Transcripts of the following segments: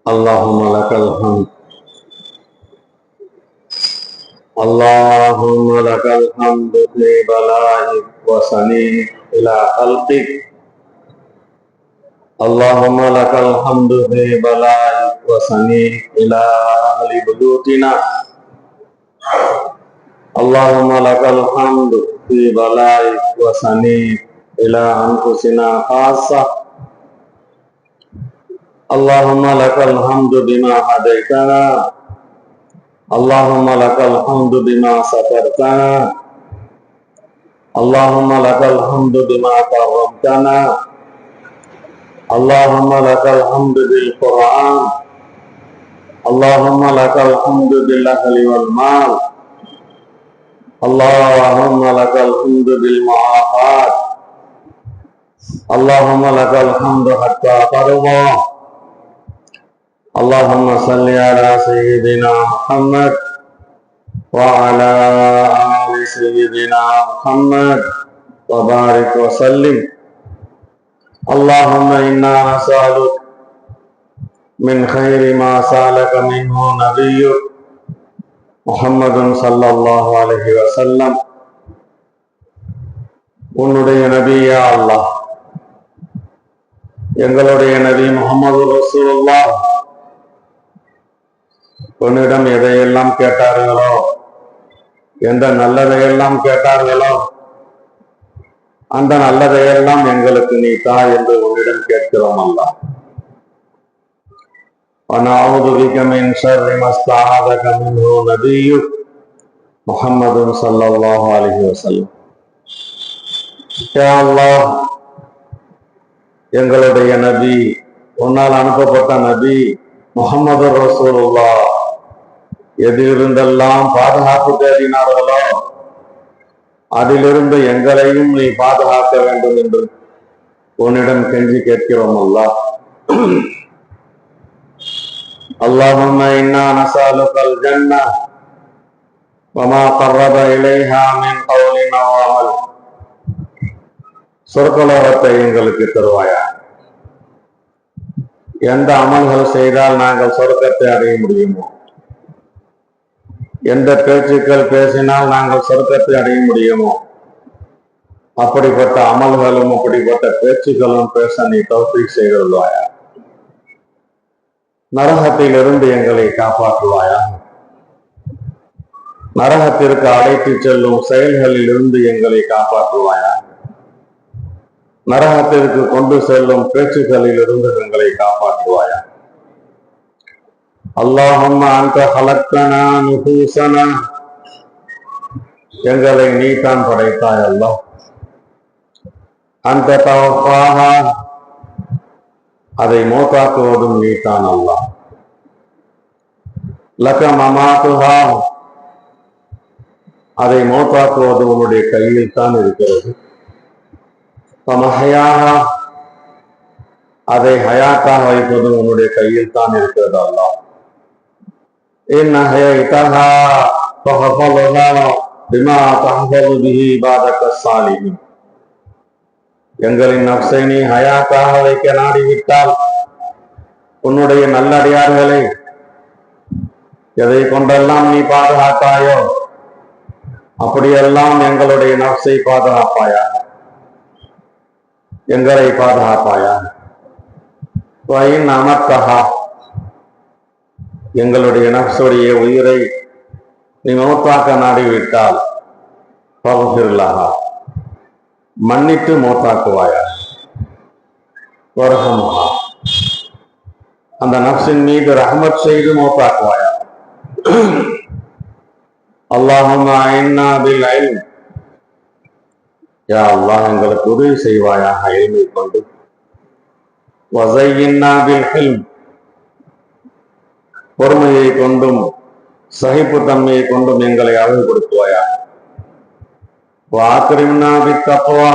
اللهم لك الحمد اللهم لك الحمد في بلائك وسنيك إلى خلقك اللهم لك الحمد في بلائك وسنيك إلى أهل بيوتنا اللهم لك الحمد في بلائك وسنيك إلى أنفسنا خاصة اللهم لك الحمد بما هديتنا اللهم لك الحمد بما سترتنا اللهم لك الحمد بما كرمتنا اللهم لك الحمد بالقرآن اللهم لك الحمد بالأهل والمال اللهم لك الحمد بالمعافاة اللهم لك الحمد حتى ترضى اللهم صل على سيدنا محمد وعلى آل سيدنا محمد وبارك وسلم اللهم إنا نسألك من خير ما سألك منه نبيك محمد صلى الله عليه وسلم உன்னுடைய நபி யா அல்லாஹ் எங்களுடைய நபி முஹம்மது ரசூலுல்லாஹ் உன்னிடம் எதையெல்லாம் கேட்டார்களோ எந்த நல்லதையெல்லாம் கேட்டார்களோ அந்த நல்லதையெல்லாம் எங்களுக்கு நீ தா என்று உன்னிடம் கேட்கிறோம் அல்லாஹ் وَنَعُوذُ بِكَ مِنْ شَرِّ مَا اسْتَعَاذَكَ مِنْهُ نَبِيُّكَ محمد صلى الله عليه وسلم யா அல்லாஹ் எங்களுடைய நபி உன்னால் அனுப்பப்பட்ட நபி முஹம்மது ரசூலுல்லாஹ் எதிலிருந்தெல்லாம் பாதுகாப்பு தேடினார்களோ அதிலிருந்து எங்களையும் நீ பாதுகாக்க வேண்டும் என்று உன்னிடம் கெஞ்சி கேட்கிறோம் அல்லாஹ் اللهم إنا نسألك الجنة وما قرب إليها من قول وعمل சொர்க்கலோகத்தை எங்களுக்கு தருவாயா எந்த அமல்கள் செய்தால் நாங்கள் சொர்க்கத்தை அடைய முடியுமோ எந்த பேச்சுக்கள் பேசினால் நாங்கள் சொர்க்கத்தை அடைய முடியுமோ அப்படிப்பட்ட அமல்களும் அப்படிப்பட்ட பேச்சுக்களும் பேச நீ தௌஃபீக் செய்துள்ளாயா நரகத்திலிருந்து எங்களை காப்பாற்றுவாயா நரகத்திற்கு அழைத்து செல்லும் செயல்களில் இருந்து எங்களை காப்பாற்றுவாயா நரகத்திற்கு கொண்டு செல்லும் பேச்சுக்களில் இருந்து எங்களை காப்பாற்றுவாயா அல்லாஹும்ம அன்த ஹலக்தனா நுஃபூஸனா எங்களை நீதான் படைத்தாய் அல்லாஹ் அந்த தவஃபாஹா அதை மௌத்தாக்குவதும் நீதான் அல்லாஹ் லக மமாத்துஹா அதை மௌத்தாக்குவது உன்னுடைய கையில் தான் இருக்கிறது மஹயாஹா அதை ஹயாத்தாக வைப்பது உன்னுடைய கையில் தான் இருக்கிறது அல்லாஹ் இன் ஹயைதஹா ஃபஹஃபல்ஹா பிமா தஹஃபது பிஹி இபாதக ஸாலிஹீன் எங்களின் நஃப்ஸை நீ ஹயாத்தாக வைக்க நாடிவிட்டால் உன்னுடைய நல்லடியார்களை எதை கொண்டெல்லாம் நீ பாதுகாத்தாயோ அப்படியெல்லாம் எங்களுடைய நஃப்ஸை பாதுகாப்பாயா எங்களை பாதுகாப்பாயா அமர்த்தஹா எங்களுடைய நஃப்ஸுடைய உயிரை நீ மௌத்தாக்க நாடிவிட்டால் பகுதிர்லஹா மன்னித்து மௌத்தாக்குவாயா வரஹம்ஹா அந்த நஃப்ஸின் மீது ரஹ்மத் செய்து மௌத்தாக்குவாயா அல்லாஹும்ம இன்னா பில் இல்ம் யா அல்லாஹ் எங்களுக்கு உதவி செய்வாயாக இல்மை கொண்டு வஸய்யின்னா பில் ஹில்ம் பொறுமையை கொண்டும் சகிப்புத்தன்மையை கொண்டும் எங்களை அழகுபடுத்துவாயா வாக்ரிம்னா பித் தக்வா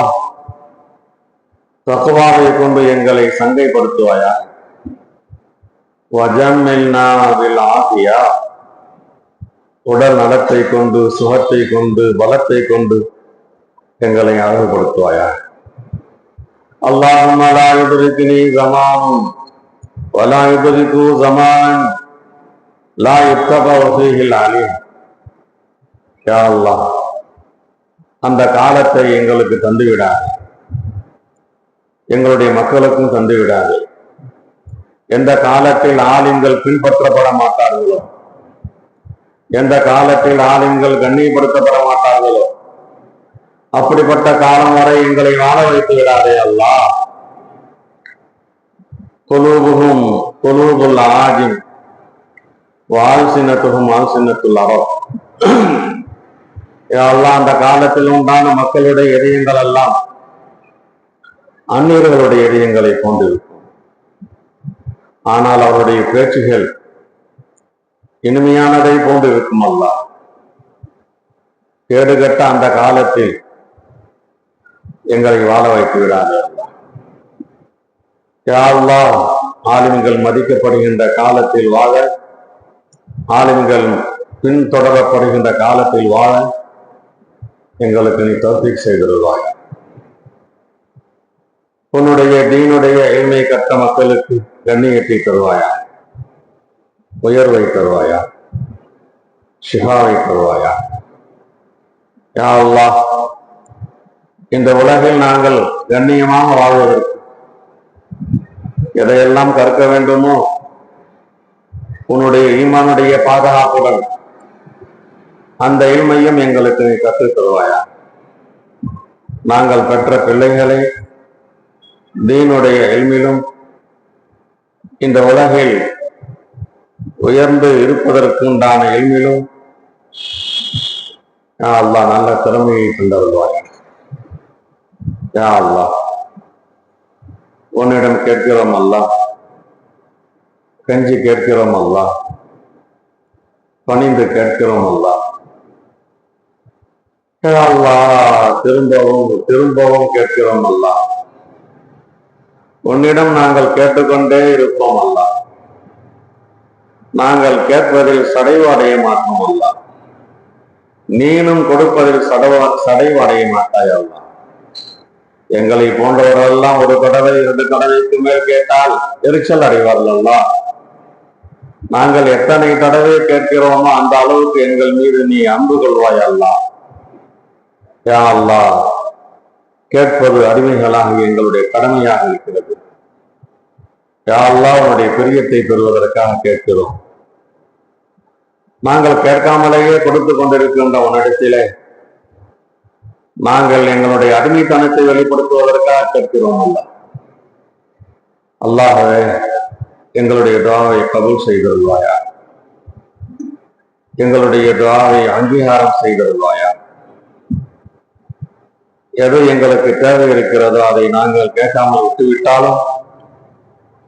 தக்வாவை கொண்டு எங்களை சங்கைப்படுத்துவாயா வஜம்மில்னா பில் ஆஃபியா உடல் நலத்தை கொண்டு சுகத்தை கொண்டு பலத்தை கொண்டு எங்களை அழகுபடுத்துவாயா அல்லாஹும்ம லா யுத்ரிக்னி ஸமானுன் ولا يدركه زمان لا يتبع فيه العليم. யா அல்லாஹ், அந்த காலத்தை எங்களுக்கு தந்துவிடாது, எங்களுடைய மக்களுக்கும் தந்துவிடாது. எந்த காலத்தில் ஆலிம்கள் பின்பற்றப்பட மாட்டார்களோ, எந்த காலத்தில் ஆலிம்கள் கண்ணியப்படுத்தப்பட மாட்டார்களோ, அப்படிப்பட்ட காலம் வரை எங்களை வாழ வைத்து விடாதே அல்லாஹ். குலூபுஹும் குலூபுல் ஆஜிம் வால்சினத்துஹும் ஆல்சினத்துல் அரப். யா அல்லாஹ், அந்த காலத்தில் உண்டான மக்களுடைய இதயங்கள் எல்லாம் அந்நியர்களுடைய இதயங்களை கொண்டிருக்கும். ஆனால் அவருடைய பேச்சுகள் இனிமையானதை போன்று இருக்கும் அல்லாஹ். கேடுகட்ட அந்த காலத்தில் எங்களை வாழ வைத்து விடாதே அல்லாஹ். யா அல்லாஹ், ஆலிம்கள் மதிக்கப்படுகின்ற காலத்தில் வாழ, ஆலிம்கள் பின்தொடரப்படுகின்ற காலத்தில் வாழ எங்களுக்கு நீ தௌஃபீக் செய்திருவாய். உன்னுடைய தீனுடைய எளிமை கற்ற மக்களுக்கு கண்ணியத்தை தருவாயா, உயர்வை தருவாயா, ஷிஃபாவை தருவாயா. யா அல்லாஹ், இந்த உலகில் நாங்கள் கண்ணியமாக வாழ்வதற்கு எதையெல்லாம் கற்க வேண்டுமோ உன்னுடைய ஈமானுடைய பாதுகாப்புடன் அந்த இல்மையும் எங்களுக்கு நீ கற்றுத் தருவாயா. நாங்கள் பெற்ற பிள்ளைகளை தீனுடைய இல்மிலும் இந்த உலகில் உயர்ந்து இருப்பதற்கு உண்டான இல்மிலும் யா அல்லாஹ் நல்ல திறமையை தந்தருள்வாயா. யா அல்லாஹ், உன்னிடம் கேட்கிறோம் அல்லாஹ், கெஞ்சி கேட்கிறோம் அல்லாஹ், பணிந்து கேட்கிறோம் அல்லாஹ். யா அல்லாஹ், திரும்பவும் திரும்பவும் கேட்கிறோம் அல்லாஹ். உன்னிடம் நாங்கள் கேட்டுக்கொண்டே இருப்போம் அல்லாஹ். நாங்கள் கேட்பதில் சடைவு அடைய மாட்டோம் அல்லாஹ். நீனும் கொடுப்பதில் சடைவு அடைய மாட்டாய் அல்லாஹ். எங்களை போன்றவரெல்லாம் ஒரு தடவை 2 தடவைக்கு மேல் கேட்டால் எரிச்சல் அடைவார்கள் அல்லாஹ். நாங்கள் எத்தனை தடவை கேட்கிறோமோ அந்த அளவுக்கு எங்கள் மீது நீ அன்பு கொள்வாய் அல்லாஹ். யா அல்லாஹ், கேட்பது அடிமைகளாக எங்களுடைய கடமையாக இருக்கிறது. யா அல்லாஹ், உன்னுடைய பிரியத்தை பெறுவதற்காக கேட்கிறோம். நாங்கள் கேட்காமலேயே கொடுத்து கொண்டிருக்கின்ற உன்னிடத்திலே நாங்கள் எங்களுடைய அடிமைத்தனத்தை வெளிப்படுத்துவதற்காக கேட்கிறோம் அல்லாஹ். அல்லாஹ்வே, எங்களுடைய துஆவை கபூல் செய்திருவாயா, எங்களுடைய துஆவை அங்கீகாரம் செய்திருவாயா. எது எங்களுக்கு தேவை இருக்கிறதோ அதை நாங்கள் கேட்காமல் விட்டுவிட்டாலும்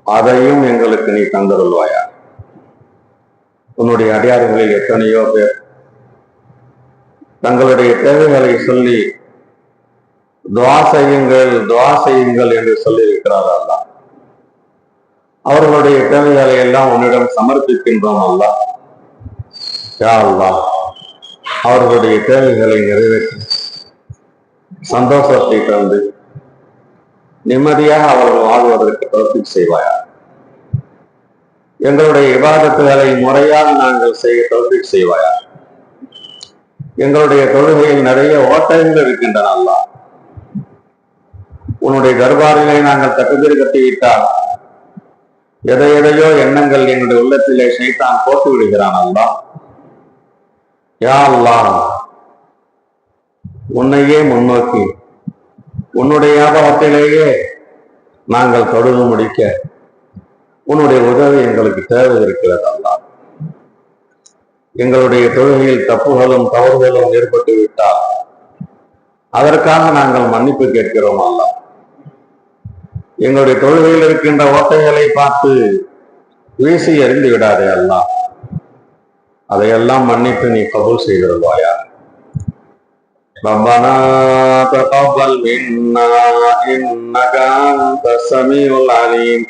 அதையும் எங்களுக்கு நீ தந்தருள்வாயா. உன்னுடைய அடியார்களில் எத்தனையோ பேர் தங்களுடைய தேவைகளை சொல்லி துஆ செய்யுங்கள் என்று சொல்லி இருக்கிறார்கள் அல்லாஹ். அவர்களுடைய தேவைகளை எல்லாம் உன்னிடம் சமர்ப்பிக்கின்றோம் அல்லாஹ். யா அல்லாஹ், அவர்களுடைய தேவைகளை நிறைவேற்றி சந்தோஷத்தை தந்து நிம்மதியாக அவர்கள் வாழ்வதற்கு தௌஃபீக் செய்வாயா. எங்களுடைய இபாதத்துகளை முறையாக நாங்கள் செய்ய தௌஃபீக் செய்வாயா. எங்களுடைய தொழுகையில் நிறைய ஓட்டங்கள் இருக்கின்றன அல்லாஹ். உன்னுடைய தர்பாரிலே நாங்கள் தட்டுதல் கட்டிவிட்டால் எதையோ எண்ணங்கள் எங்களுடைய உள்ளத்திலே ஷைத்தான் போட்டு விடுகிறான் அல்லாஹ். யா அல்லாஹ், உன்னையே முன்னோக்கி உன்னுடைய ஞாபகத்திலேயே நாங்கள் தொழுது முடிக்க உன்னுடைய உதவி எங்களுக்கு தேவை இருக்கிறது அல்லாஹ். எங்களுடைய தொழுகையில் தப்புகளும் தவறுகளும் ஏற்பட்டு விட்டால் அதற்காக நாங்கள் மன்னிப்பு கேட்கிறோம் அல்லாஹ். எங்களுடைய தொழுகையில் இருக்கின்ற ஓட்டைகளை பார்த்து வீசி எறிந்து விடாதே அல்லாஹ். அதையெல்லாம் மன்னித்து நீ கபூல் செய்திருவாயா. ربنا تقبل منا إنك أنت السميع العليم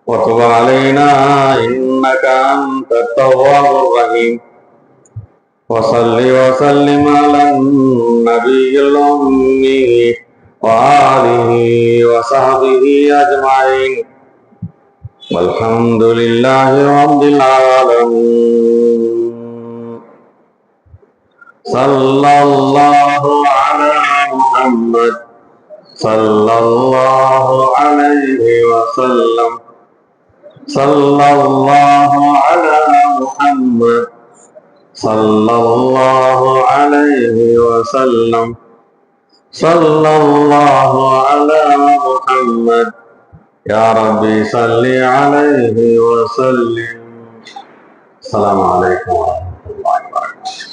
وتب علينا إنك أنت التواب الرحيم وصل وسلم على النبي الأمي وآله وصحبه أجمعين والحمد لله رب العالمين. صلى الله على محمد صلى الله عليه وسلم. صلى الله على محمد صلى الله عليه وسلم. صلى الله على محمد يا ربي صل عليه وسلم. السلام عليكم ورحمة الله وبركاته.